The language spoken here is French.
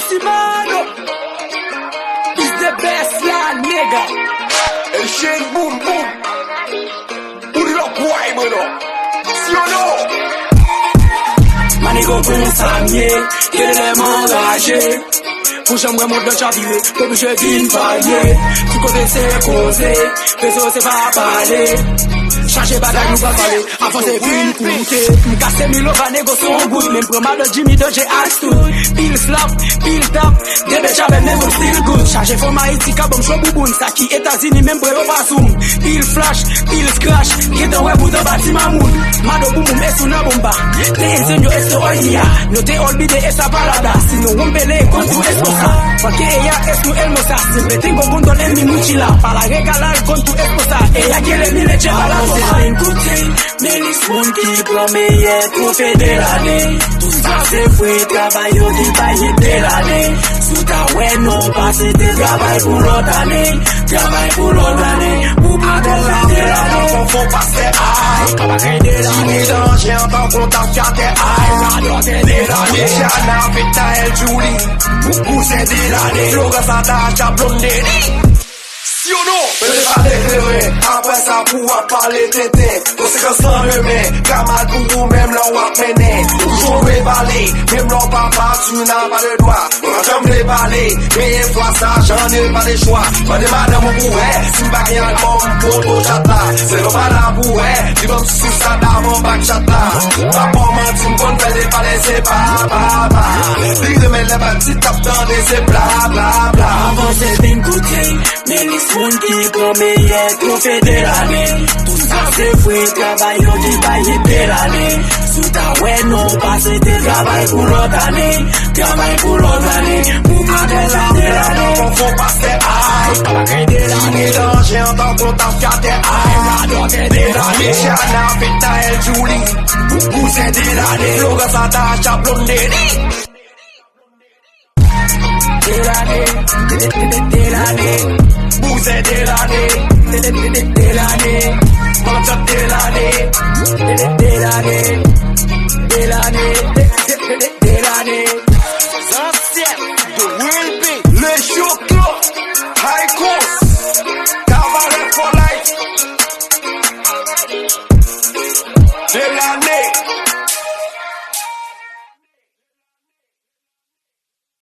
MC Mano is the best land, nigga. El Shane boom boom. Put it up, boy, bro. See you know. Manigo pour s'amier, qu'il est m'enragé. Pour chambre monte de chavier, comme je dis varier. Du côté c'est causé, réseau c'est pas parler. Changer bagaille nous va parler, avant c'est une coûter. M'casser mille va négocier en good, même pour mal de Jimmy de j'ai Aston. Pile slap, pile tap, des bêtes avec même still good. Changer format ici, kabom show bouboune, ça qui États-Unis même pour pas zoom. Pile flash, pile scratch, qui est en web ou de bâtiment moon. Mado boum boum, et sous la bomba. T'es ingénieux et sur olia, noté olbide et sa balada. Sinon on belé, contre tout esposa. Parce que ella es tu hermosa, siempre tengo punto en mi mochila. Para regalar con tu esposa, ella quiere mi leche para la c'est une coutille, mais les spondes qui promettaient pour faire de l'année. Tout ça c'est fouet, travail au détail de l'année. Sous ta ouais, non, pas c'était travail pour l'autre année. Travail pour l'autre année, pour pas de l'année. Faut passer aïe, travail de l'année. Danger en tant qu'on t'a fait aïe. Radio c'est de l'année. Chana, Vita, El Julie. Pour c'est de l'année. Loga s'attache à blondérie. Si ou non, mais j'ai pas déclaré. Après ça, pouvoir parler tété. Conséquence sans remet. Camarade pour vous-même, l'on va peiner. Toujours révalé. Même l'on papa, tu n'as pas le droit. On va jamais les baler. Mais une fois ça, j'en ai pas le choix. Pas de madame au bouet. Si m'pas rien comme pour ton chat là. C'est pas la bouet. Tu vas me sous ça dans mon bac chat là. Pas pour mentir, m'bonne fait des palais, c'est pas. Dis de mes lèvres, petit tape dans des c'est bla bla bla. Avant c'est une coutille, mais les spondes qui promettaient pour faire de l'année. Tout ça c'est fouet, travail au détail de l'année. Sous ta ouais, non, pas c'était travail pour l'autre année. Travail pour l'autre année, pour pas de l'année. Faut passer aïe, travail de l'année. Danger en tant qu'on t'a fait aïe. Radio c'est de l'année. Chana, Vita, El Julie. Pour c'est de l'année. Loga s'attache à blondérie. De l'année. Bousez de l'année. De l'année. Mancha de l'année. De l'année. De l'année. De l'année. The Will Be. Les Choclos. High Coast. Cabaret for life. De l'année.